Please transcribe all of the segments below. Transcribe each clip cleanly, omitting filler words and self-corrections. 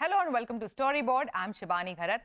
Hello and welcome to Storyboard. I'm Shibani Gharat.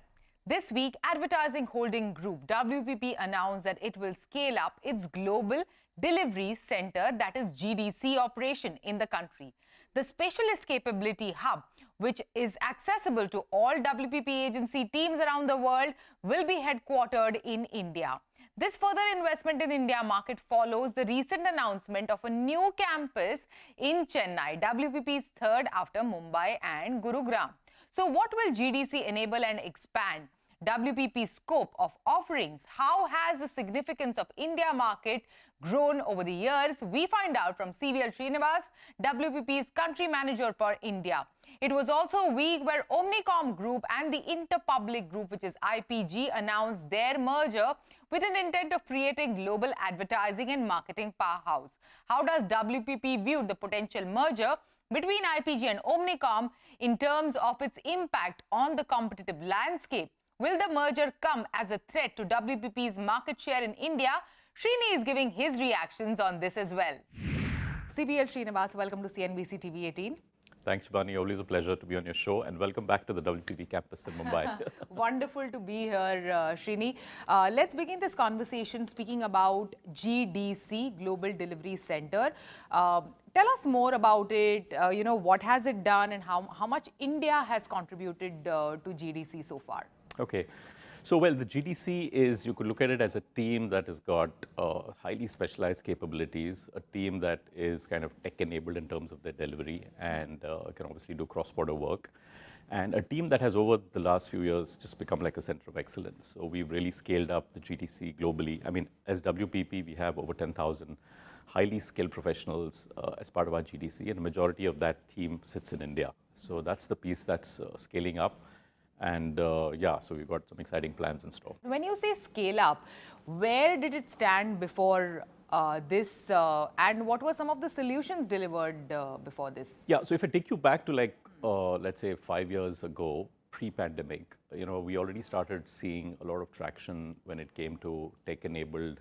This week, advertising holding group WPP announced that it will scale up its global delivery center, that is GDC operation in the country. The specialist capability hub, which is accessible to all WPP agency teams around the world, will be headquartered in India. This further investment in India market follows the recent announcement of a new campus in Chennai, WPP's third after Mumbai and Gurugram. So what will GDC enable and expand WPP's scope of offerings? How has the significance of India market grown over the years? We find out from CVL Srinivas, WPP's country manager for India. It was also a week where Omnicom Group and the Interpublic Group, which is IPG, announced their merger with an intent of creating global advertising and marketing powerhouse. How does WPP view the potential merger between IPG and Omnicom in terms of its impact on the competitive landscape? Will the merger come as a threat to WPP's market share in India? Srini is giving his reactions on this as well. CVL Srinivas, welcome to CNBC TV18. Thanks, Shibani. Always a pleasure to be on your show, and welcome back to the WPP campus in Mumbai. Wonderful to be here, Srini. Let's begin this conversation speaking about GDC, Global Delivery Center. Tell us more about it, what has it done and how much India has contributed to GDC so far? Okay. So, well, the GDC is, you could look at it as a team that has got highly specialized capabilities, a team that is kind of tech-enabled in terms of their delivery and can obviously do cross-border work, and a team that has over the last few years just become like a center of excellence. So we've really scaled up the GDC globally. I mean, as WPP, we have over 10,000 highly skilled professionals as part of our GDC, and the majority of that team sits in India. So that's the piece that's scaling up. And yeah, so we've got some exciting plans in store. When you say scale up, where did it stand before this and what were some of the solutions delivered before this? Yeah, so if I take you back to like, let's say 5 years ago, pre-pandemic, we already started seeing a lot of traction when it came to tech-enabled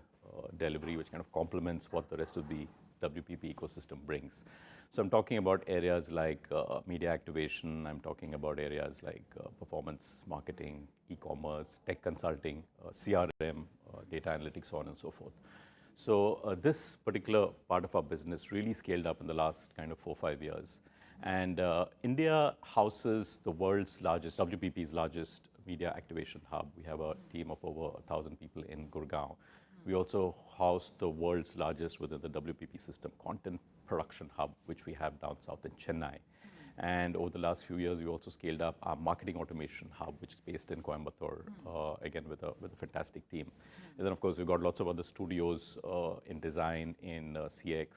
delivery, which kind of complements what the rest of the WPP ecosystem brings. So I'm talking about areas like media activation, I'm talking about areas like performance marketing, e-commerce, tech consulting, CRM, data analytics, so on and so forth. So this particular part of our business really scaled up in the last kind of 4 or 5 years. And India houses the world's largest, WPP's largest media activation hub. We have a team of over 1,000 people in Gurgaon. We also house the world's largest within the WPP system content production hub, which we have down south in Chennai. And over the last few years, we also scaled up our marketing automation hub, which is based in Coimbatore, again with a fantastic team. And then, of course, we've got lots of other studios in design, in CX,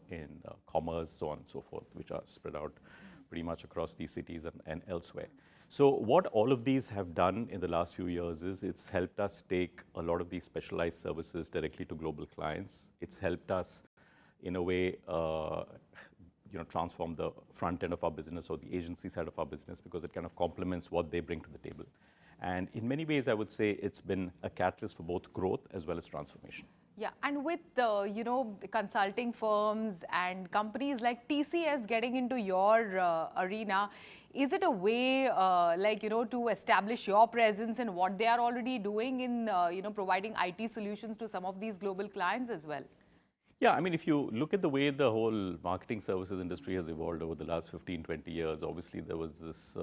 in commerce, so on and so forth, which are spread out pretty much across these cities and elsewhere. So what all of these have done in the last few years is it's helped us take a lot of these specialized services directly to global clients. It's helped us, in a way, transform the front end of our business or the agency side of our business, because it kind of complements what they bring to the table. And in many ways, I would say it's been a catalyst for both growth as well as transformation. Yeah, and with the consulting firms and companies like TCS getting into your arena, is it a way to establish your presence in what they are already doing in providing IT solutions to some of these global clients as well? Yeah, I mean, if you look at the way the whole marketing services industry has evolved over the last 15, 20 years, obviously there was this,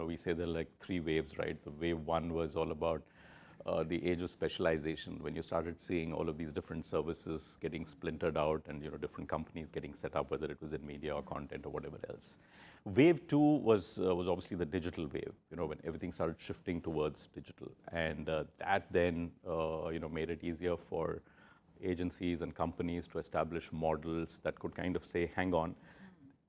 we say there are like 3 waves, right? The wave 1 was all about the age of specialization, when you started seeing all of these different services getting splintered out and different companies getting set up, whether it was in media or content or whatever else. Wave 2 was obviously the digital wave, when everything started shifting towards digital, and that then made it easier for agencies and companies to establish models that could kind of say, hang on,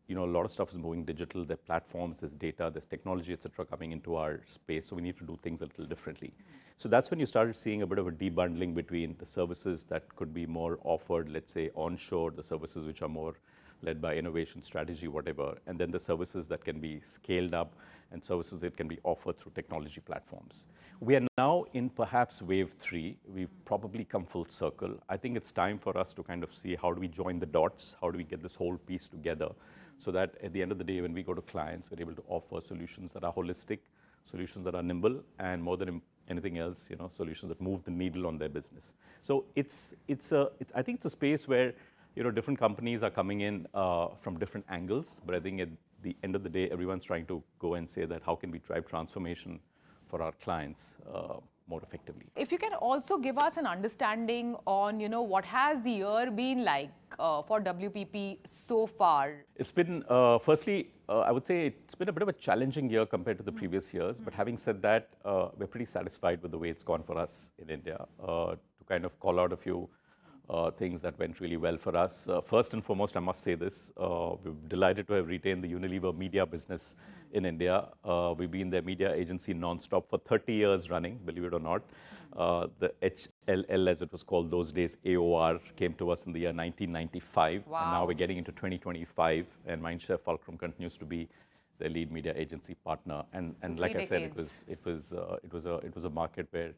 a lot of stuff is moving digital, there are platforms, there's data, there's technology, et cetera, coming into our space, so we need to do things a little differently. So that's when you started seeing a bit of a debundling between the services that could be more offered, let's say, onshore, the services which are more led by innovation, strategy, whatever, and then the services that can be scaled up and services that can be offered through technology platforms. We are now in perhaps wave 3. We've probably come full circle. I think it's time for us to kind of see how do we join the dots, how do we get this whole piece together, so that at the end of the day, when we go to clients, we're able to offer solutions that are holistic, solutions that are nimble, and more than anything else, solutions that move the needle on their business. So I think it's a space where different companies are coming in from different angles, but I think at the end of the day, everyone's trying to go and say that how can we drive transformation for our clients more effectively. If you can also give us an understanding on, what has the year been like for WPP so far? It's been, firstly, I would say it's been a bit of a challenging year compared to the previous years. But having said that, we're pretty satisfied with the way it's gone for us in India. To kind of call out a few things that went really well for us. First and foremost, I must say this, we're delighted to have retained the Unilever media business in India. We've been their media agency non-stop for 30 years running, believe it or not. The HLL, as it was called those days, AOR, came to us in the year 1995. Wow. And now we're getting into 2025, and Mindshare Fulcrum continues to be their lead media agency partner. And like I said, it was a market where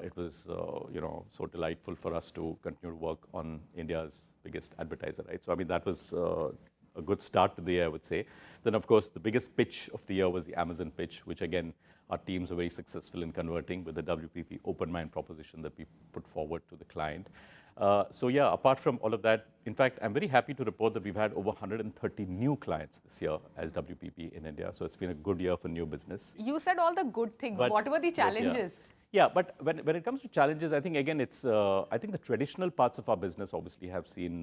it was so delightful for us to continue to work on India's biggest advertiser, right? So I mean, that was a good start to the year, I would say. Then of course the biggest pitch of the year was the Amazon pitch, which again our teams were very successful in converting with the WPP Open Mind proposition that we put forward to the client. So yeah, apart from all of that, in fact, I'm very happy to report that we've had over 130 new clients this year as WPP in India. So it's been a good year for new business. You said all the good things. What were the challenges? Yeah, but when it comes to challenges, I think again it's I think the traditional parts of our business obviously have seen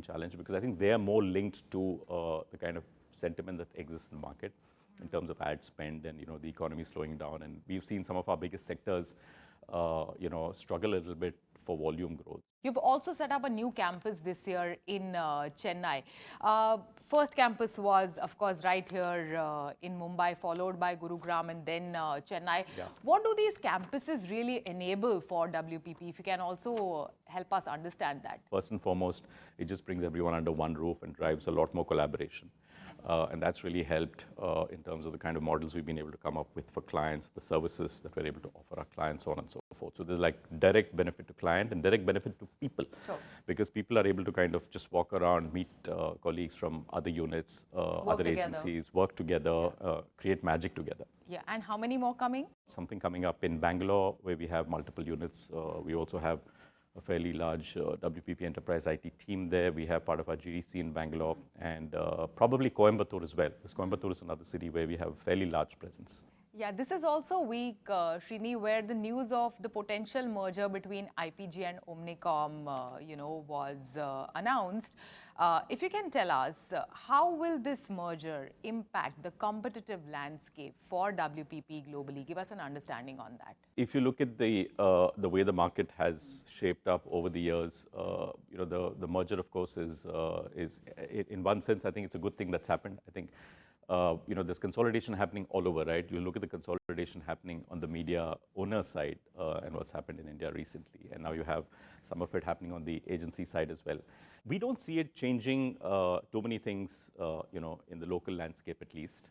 challenge, because I think they are more linked to the kind of sentiment that exists in the market in terms of ad spend and the economy slowing down, and we've seen some of our biggest sectors struggle a little bit for volume growth. You've also set up a new campus this year in Chennai. First campus was, of course, right here in Mumbai, followed by Gurugram and then Chennai. Yeah. What do these campuses really enable for WPP? If you can also help us understand that. First and foremost, it just brings everyone under one roof and drives a lot more collaboration. And that's really helped in terms of the kind of models we've been able to come up with for clients, the services that we're able to offer our clients, so on and so forth. So there's like direct benefit to client and direct benefit to people. Sure. Because people are able to kind of just walk around, meet colleagues from other units, other agencies, work together, create magic together. Yeah, and how many more coming? Something coming up in Bangalore where we have multiple units. We also have a fairly large WPP Enterprise IT team there. We have part of our GDC in Bangalore, and probably Coimbatore as well, because Coimbatore is another city where we have a fairly large presence. Yeah, this is also a week, Srini, where the news of the potential merger between IPG and Omnicom, was announced. If you can tell us, how will this merger impact the competitive landscape for WPP globally? Give us an understanding on that. If you look at the way the market has shaped up over the years, the merger, of course, is in one sense, I think it's a good thing that's happened. I think there's consolidation happening all over, right? You look at the consolidation happening on the media owner side and what's happened in India recently, and now you have some of it happening on the agency side as well. We don't see it changing too many things, in the local landscape at least.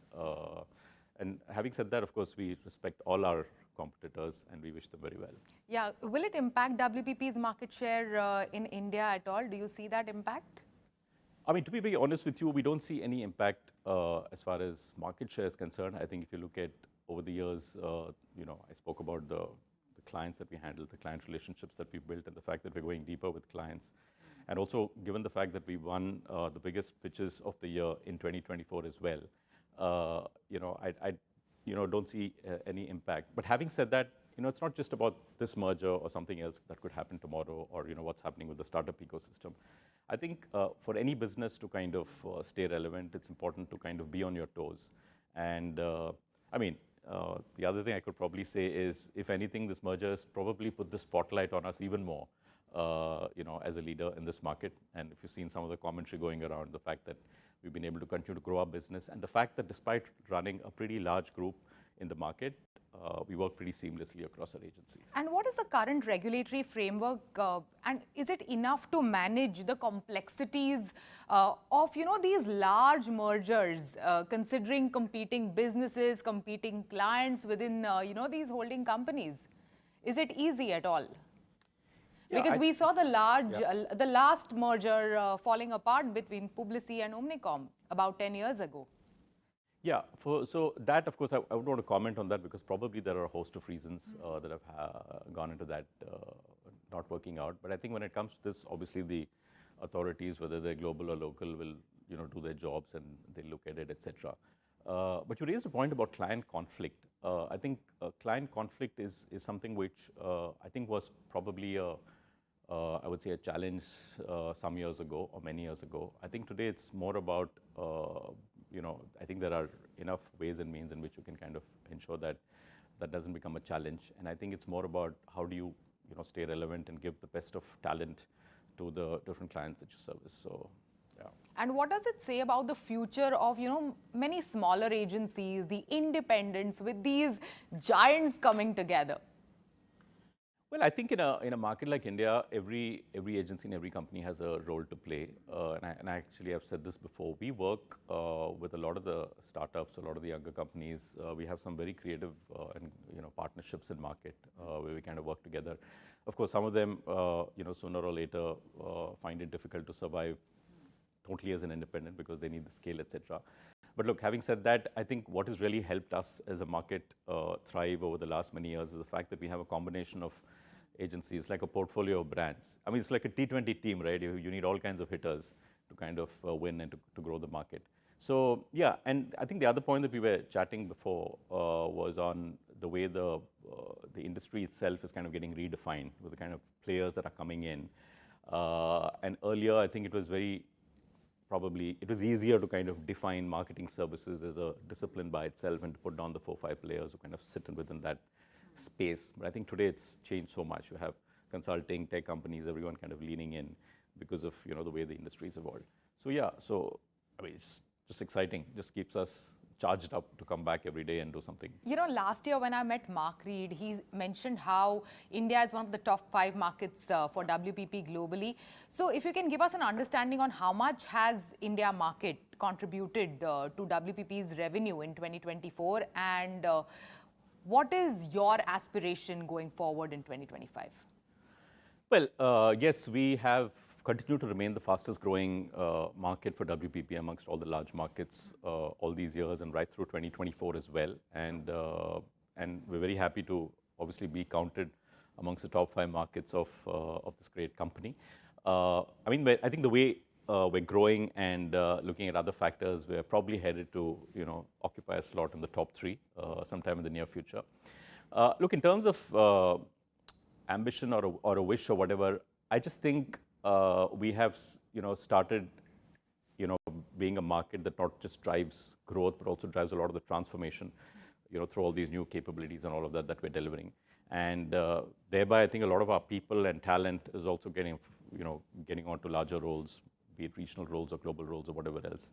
And having said that, of course, we respect all our competitors and we wish them very well. Yeah, will it impact WPP's market share in India at all? Do you see that impact? I mean, to be very honest with you, we don't see any impact as far as market share is concerned. I think if you look at over the years, I spoke about the clients that we handle, the client relationships that we built, and the fact that we're going deeper with clients. And also, given the fact that we won the biggest pitches of the year in 2024 as well, I don't see any impact. But having said that, it's not just about this merger or something else that could happen tomorrow, or what's happening with the startup ecosystem. I think for any business to kind of stay relevant, it's important to kind of be on your toes. And the other thing I could probably say is, if anything, this merger has probably put the spotlight on us even more, as a leader in this market. And if you've seen some of the commentary going around, the fact that we've been able to continue to grow our business, and the fact that despite running a pretty large group, in the market. We work pretty seamlessly across our agencies. And what is the current regulatory framework, and is it enough to manage the complexities of these large mergers, considering competing businesses, competing clients within these holding companies? Is it easy at all? Because we saw the last merger falling apart between Publicis and Omnicom about 10 years ago. Yeah, so that, of course, I would want to comment on that because probably there are a host of reasons that have gone into that not working out. But I think when it comes to this, obviously the authorities, whether they're global or local, will do their jobs and they look at it, etc. But you raised a point about client conflict. I think client conflict is something which I think was probably I would say a challenge some years ago or many years ago. I think today it's more about I think there are enough ways and means in which you can kind of ensure that that doesn't become a challenge. And I think it's more about how do you stay relevant and give the best of talent to the different clients that you service. So, yeah. And what does it say about the future of many smaller agencies, the independents, with these giants coming together? Well, I think in a market like India, every agency and every company has a role to play. And I actually have said this before. We work with a lot of the startups, a lot of the younger companies. We have some very creative and partnerships in market where we kind of work together. Of course, some of them sooner or later find it difficult to survive totally as an independent because they need the scale, etc. But look, having said that, I think what has really helped us as a market thrive over the last many years is the fact that we have a combination of agencies, like a portfolio of brands. I mean, it's like a T20 team, right? You need all kinds of hitters to kind of win and to grow the market. So, yeah, and I think the other point that we were chatting before was on the way the industry itself is kind of getting redefined with the kind of players that are coming in. And earlier, I think it was it was easier to kind of define marketing services as a discipline by itself and to put down the 4 or 5 players who kind of sit within that space. But I think today it's changed so much. You have consulting, tech companies, everyone kind of leaning in because of the way the industry has evolved. So yeah, I mean, it's just exciting. Just keeps us charged up to come back every day and do something. Last year when I met Mark Reed, he mentioned how India is one of the top 5 markets for WPP globally. So if you can give us an understanding on how much has India market contributed to WPP's revenue in 2024, and what is your aspiration going forward in 2025? Well, yes, we have continued to remain the fastest growing market for WPP amongst all the large markets all these years and right through 2024 as well. And we're very happy to obviously be counted amongst the top 5 markets of this great company. I mean, I think the way we're growing and looking at other factors, we're probably headed to occupy a slot in the top 3 sometime in the near future. Look, in terms of ambition or a wish or whatever, I just think we have started being a market that not just drives growth but also drives a lot of the transformation through all these new capabilities and all of that we're delivering. And thereby, I think a lot of our people and talent is also getting onto larger roles, be it regional roles or global roles or whatever else.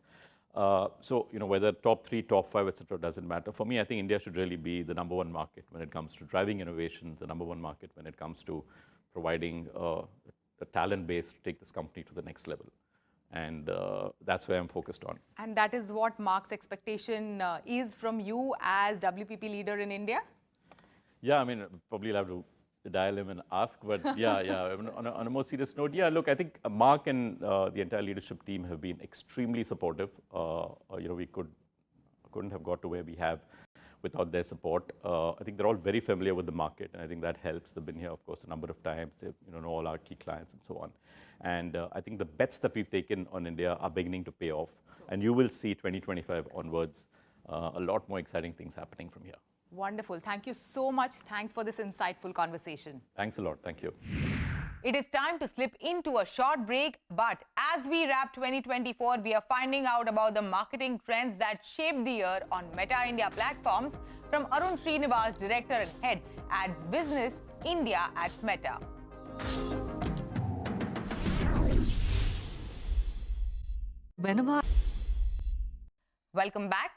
So, whether top 3, top 5, etc., doesn't matter. For me, I think India should really be the number 1 market when it comes to driving innovation, the number 1 market when it comes to providing a talent base to take this company to the next level. And that's where I'm focused on. And that is what Mark's expectation is from you as WPP leader in India? Yeah, I mean, probably you'll have to dial him and ask, but yeah. On a more serious note, yeah, look, I think Mark and the entire leadership team have been extremely supportive. We couldn't have got to where we have without their support. I think they're all very familiar with the market, and I think that helps. They've been here, of course, a number of times. They know all our key clients and so on. And I think the bets that we've taken on India are beginning to pay off. And you will see 2025 onwards a lot more exciting things happening from here. Wonderful. Thank you so much. Thanks for this insightful conversation. Thanks a lot. Thank you. It is time to slip into a short break, but as we wrap 2024, we are finding out about the marketing trends that shaped the year on Meta India platforms from Arun, Srinivas, Director and Head, Ads Business, India at Meta. Welcome back.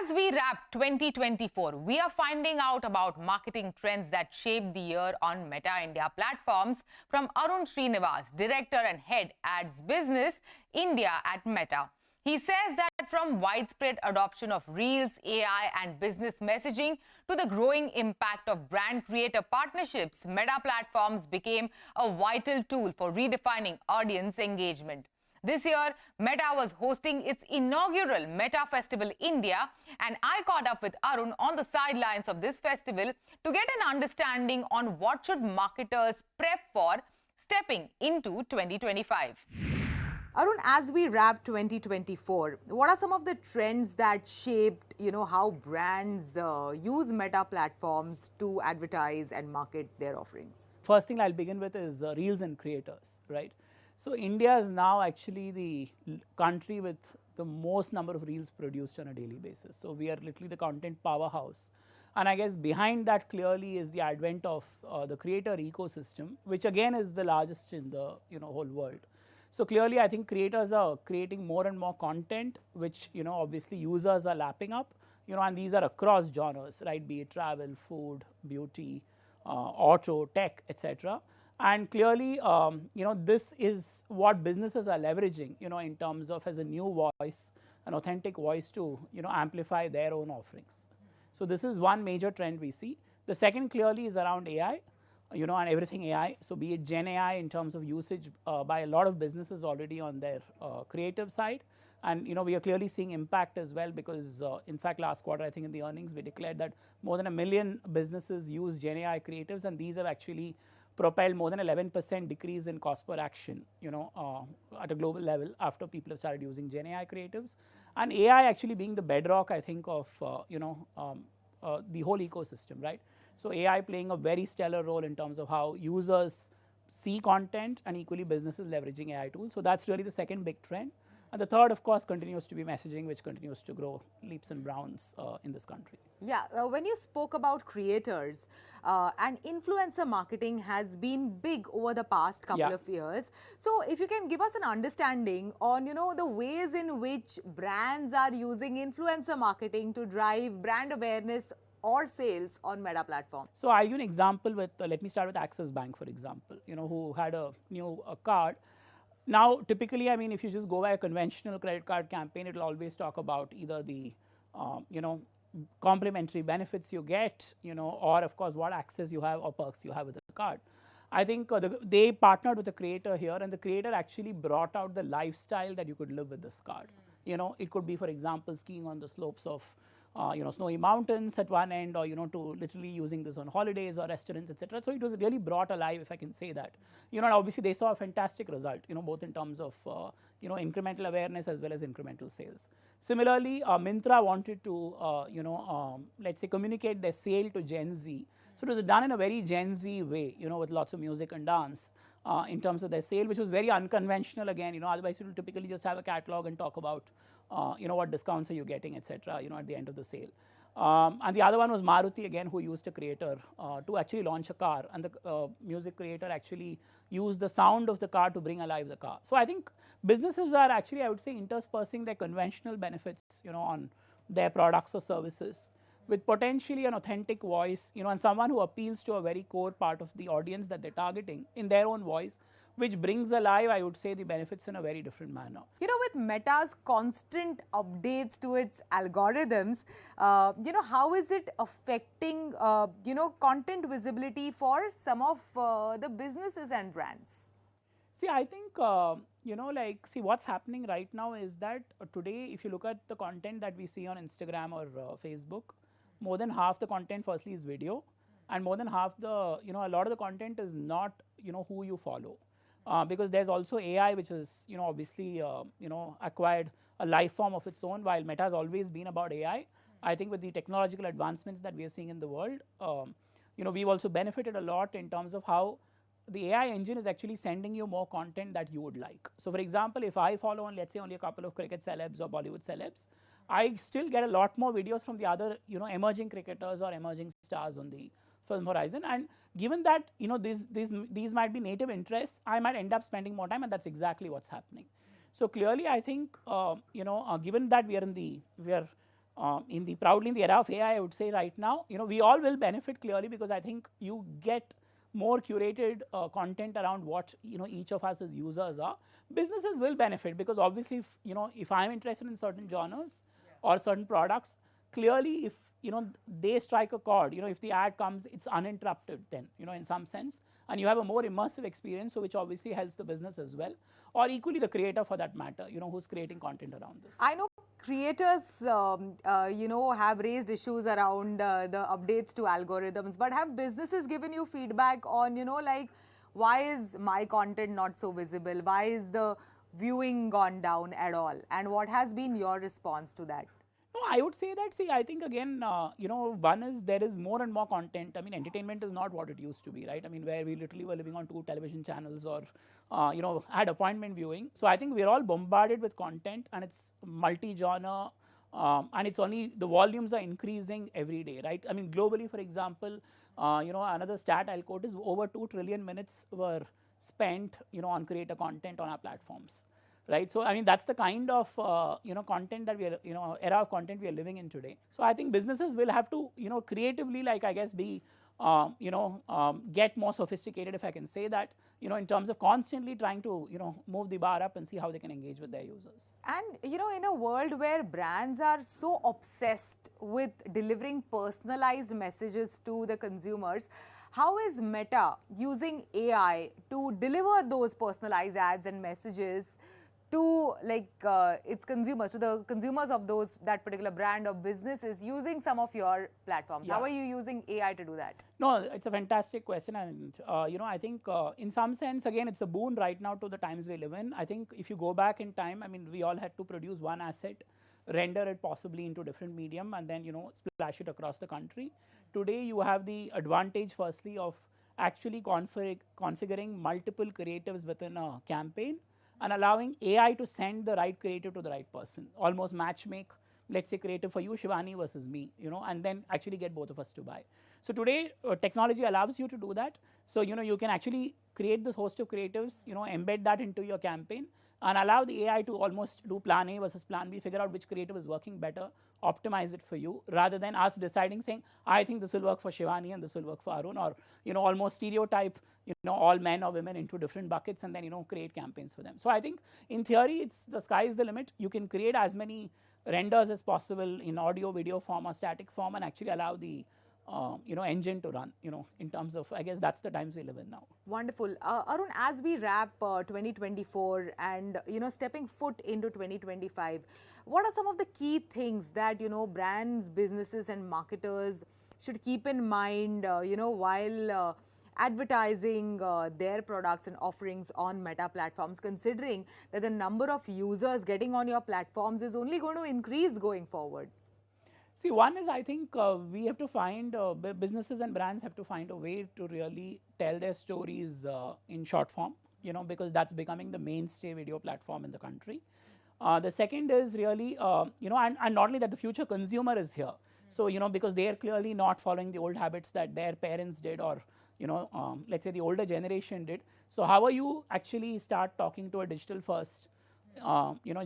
As we wrap 2024, we are finding out about marketing trends that shaped the year on Meta India platforms from Arun Srinivas, Director and Head Ads Business India at Meta. He says that from widespread adoption of Reels, AI and business messaging to the growing impact of brand creator partnerships, Meta platforms became a vital tool for redefining audience engagement. This year, Meta was hosting its inaugural Meta Festival India, and I caught up with Arun on the sidelines of this festival to get an understanding on what should marketers prep for stepping into 2025. Arun, as we wrap 2024, what are some of the trends that shaped, how brands use Meta platforms to advertise and market their offerings? First thing I'll begin with is Reels and creators, right? So India is now actually the country with the most number of Reels produced on a daily basis. So we are literally the content powerhouse. And I guess behind that clearly is the advent of the creator ecosystem, which again is the largest in the whole world. So clearly I think creators are creating more and more content, which obviously users are lapping up, and these are across genres, right? Be it travel, food, beauty, auto, tech, etc. And clearly, this is what businesses are leveraging, in terms of as a new voice, an authentic voice to, amplify their own offerings. So this is one major trend we see. The second clearly is around AI, and everything AI. So be it Gen AI in terms of usage by a lot of businesses already on their creative side. And we are clearly seeing impact as well because in fact last quarter I think in the earnings we declared that more than 1 million businesses use Gen AI creatives, and these have actually propelled more than 11% decrease in cost per action, at a global level after people have started using Gen AI creatives. And AI actually being the bedrock, I think, of, the whole ecosystem, right? So AI playing a very stellar role in terms of how users see content and equally businesses leveraging AI tools. So that's really the second big trend. And the third, of course, continues to be messaging, which continues to grow leaps and bounds in this country. Yeah, when you spoke about creators and influencer marketing has been big over the past couple of years. So if you can give us an understanding on, the ways in which brands are using influencer marketing to drive brand awareness or sales on Meta platform. So I'll give an example with, let me start with Axis Bank, for example, who had a new card. Now, typically, I mean, if you just go by a conventional credit card campaign, it will always talk about either the, complimentary benefits you get, or of course what access you have or perks you have with the card. I think they partnered with the creator here, and the creator actually brought out the lifestyle that you could live with this card. It could be, for example, skiing on the slopes of snowy mountains at one end, or to literally using this on holidays or restaurants, etc. So it was really brought alive, if I can say that. And obviously they saw a fantastic result, both in terms of incremental awareness as well as incremental sales. Similarly, Myntra wanted to let's say communicate their sale to Gen Z. So it was done in a very Gen Z way, with lots of music and dance. In terms of their sale, which was very unconventional again, otherwise you will typically just have a catalog and talk about, what discounts are you getting, etc., at the end of the sale. And the other one was Maruti again, who used a creator to actually launch a car, and the music creator actually used the sound of the car to bring alive the car. So I think businesses are actually, I would say, interspersing their conventional benefits, on their products or services with potentially an authentic voice, and someone who appeals to a very core part of the audience that they're targeting in their own voice, which brings alive, I would say, the benefits in a very different manner. With Meta's constant updates to its algorithms, how is it affecting, content visibility for some of the businesses and brands? See, I think, see what's happening right now is that today, if you look at the content that we see on Instagram or Facebook, more than half the content firstly is video, and more than half the, a lot of the content is not, who you follow. Because there's also AI, which is, obviously, acquired a life form of its own, while Meta has always been about AI. I think with the technological advancements that we are seeing in the world, we've also benefited a lot in terms of how the AI engine is actually sending you more content that you would like. So for example, if I follow on, let's say, only a couple of cricket celebs or Bollywood celebs, I still get a lot more videos from the other, emerging cricketers or emerging stars on the film horizon. And given that, these might be native interests, I might end up spending more time, and that's exactly what's happening. So clearly, I think, given that we are proudly in the era of AI, I would say right now, we all will benefit clearly, because I think you get more curated content around what each of us as users are. Businesses will benefit, because obviously if I'm interested in certain genres or certain products, clearly if they strike a chord, if the ad comes, it's uninterrupted then, in some sense, and you have a more immersive experience, so which obviously helps the business as well, or equally the creator for that matter, who's creating content around this. I know creators, have raised issues around the updates to algorithms, but have businesses given you feedback on, like, why is my content not so visible? Why is the viewing gone down at all? And what has been your response to that? No, I would say that, I think again, one is there is more and more content. I mean, entertainment is not what it used to be, right? I mean, where we literally were living on 2 television channels or, had appointment viewing. So I think we're all bombarded with content, and it's multi-genre, and it's only, the volumes are increasing every day, right? I mean, globally, for example, another stat I'll quote is over 2 trillion minutes were spent, on creator content on our platforms. Right, so I mean that's the kind of content that we are, era of content we are living in today. So I think businesses will have to creatively, like, I guess, be get more sophisticated, if I can say that, in terms of constantly trying to move the bar up and see how they can engage with their users. And in a world where brands are so obsessed with delivering personalized messages to the consumers, how is Meta using AI to deliver those personalized ads and messages to its consumers, to the consumers of that particular brand or business is using some of your platforms? Yeah. How are you using AI to do that? No, it's a fantastic question, and I think in some sense, again, it's a boon right now to the times we live in. I think if you go back in time, I mean, we all had to produce one asset, render it possibly into different medium, and then splash it across the country. Today, you have the advantage, firstly, of actually configuring multiple creatives within a campaign, and allowing AI to send the right creative to the right person, almost match make, let's say, creative for you, Shibani, versus me, and then actually get both of us to buy. So today, technology allows you to do that. So, you can actually create this host of creatives, embed that into your campaign, and allow the AI to almost do plan A versus plan B, figure out which creative is working better, optimize it for you, rather than us deciding, saying, I think this will work for Shibani and this will work for Arun, or, almost stereotype, all men or women into different buckets, and then, create campaigns for them. So I think in theory, the sky is the limit. You can create as many renders as possible in audio, video form or static form, and actually allow the engine to run, in terms of, I guess that's the times we live in now. Wonderful. Arun, as we wrap 2024 and, stepping foot into 2025, what are some of the key things that, brands, businesses and marketers should keep in mind, while advertising their products and offerings on Meta platforms, considering that the number of users getting on your platforms is only going to increase going forward? See, one is, I think we have to find, businesses and brands have to find a way to really tell their stories in short form, because that's becoming the mainstay video platform in the country. The second is really, and not only that, the future consumer is here. So, because they are clearly not following the old habits that their parents did, or, let's say the older generation did. So how are you actually start talking to a digital first,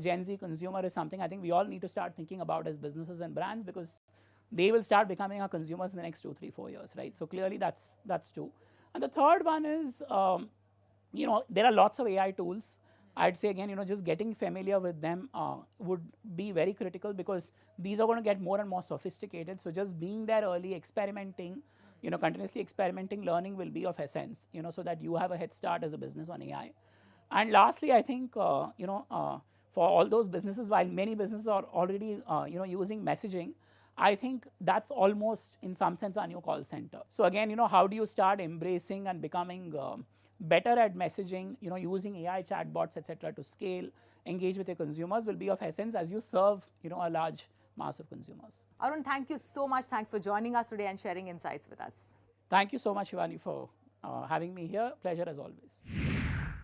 Gen Z consumer is something I think we all need to start thinking about as businesses and brands, because they will start becoming our consumers in the next 2, 3, 4 years, right? So clearly that's two. And the third one is, there are lots of AI tools. I'd say again, just getting familiar with them would be very critical, because these are going to get more and more sophisticated. So just being there early, experimenting, continuously experimenting, learning will be of essence, so that you have a head start as a business on AI. And lastly, I think, for all those businesses, while many businesses are already, using messaging, I think that's almost in some sense a new call center. So again, how do you start embracing and becoming better at messaging, using AI chatbots, etc., to scale, engage with your consumers will be of essence as you serve, a large mass of consumers. Arun, thank you so much. Thanks for joining us today and sharing insights with us. Thank you so much, Shibani, for having me here. Pleasure as always.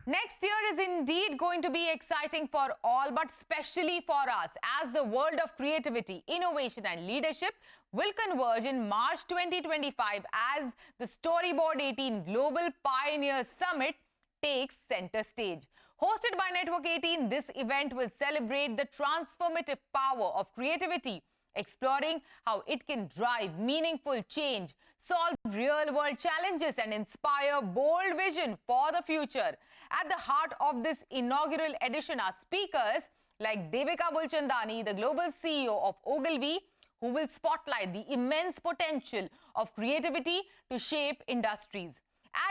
Next year is indeed going to be exciting for all, but especially for us, as the world of creativity, innovation and leadership will converge in March 2025 as the Storyboard 18 Global Pioneer Summit takes center stage. Hosted by Network 18, this event will celebrate the transformative power of creativity, exploring how it can drive meaningful change, solve real-world challenges, and inspire bold vision for the future. At the heart of this inaugural edition are speakers like Devika Bulchandani, the global CEO of Ogilvy, who will spotlight the immense potential of creativity to shape industries.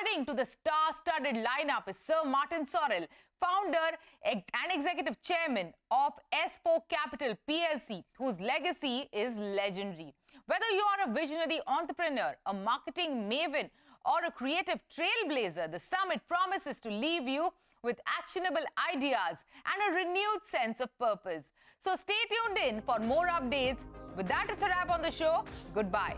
Adding to the star-studded lineup is Sir Martin Sorrell, founder and executive chairman of S4 Capital PLC, whose legacy is legendary. Whether you are a visionary entrepreneur, a marketing maven, or a creative trailblazer, the summit promises to leave you with actionable ideas and a renewed sense of purpose. So stay tuned in for more updates. With that, it's a wrap on the show. Goodbye.